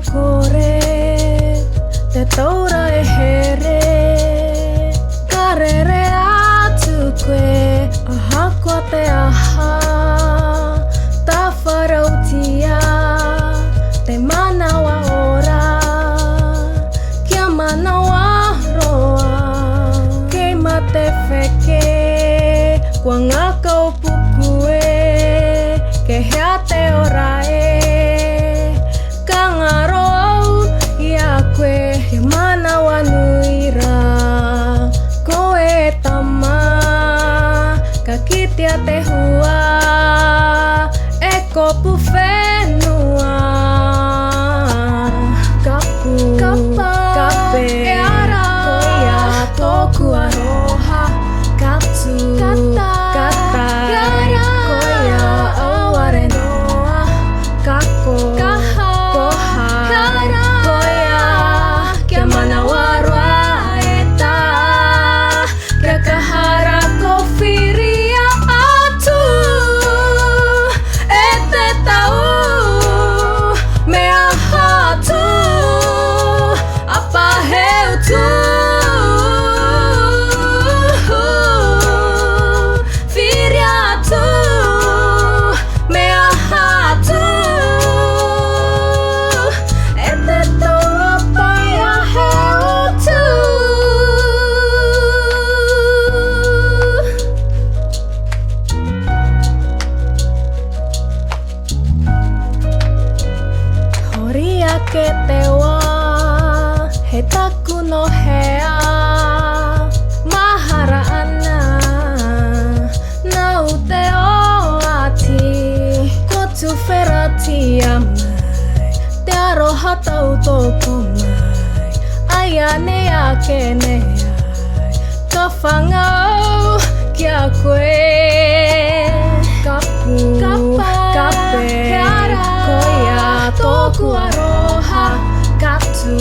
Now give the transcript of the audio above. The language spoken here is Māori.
kore te taura e here karere atu koe aha koa te aha ta wharautia te manawa ora kia manawa roa kei ma te wheke kua ngā kaupuku e ke hea te ora e ka ngaro au i a koe ke manawa nuira koe e tama ka kitea te hua e kopu whenua kapu kape e ara koia tōku aroha katu kata koia auare noa kako koha koia kia manawa roa e tā kia kahara ko whiria atu e te tau mea hatu apa heu tu whiria atu mea hatu e te tau apa ia heu tu Horia ke te wā, he taku no hea mahara ana nau te o ati ko tu wherati a mai te aroha tau tōko mai ai ane a ke nei ai ka whangau kia koe kapu kape koia tōku aroha katu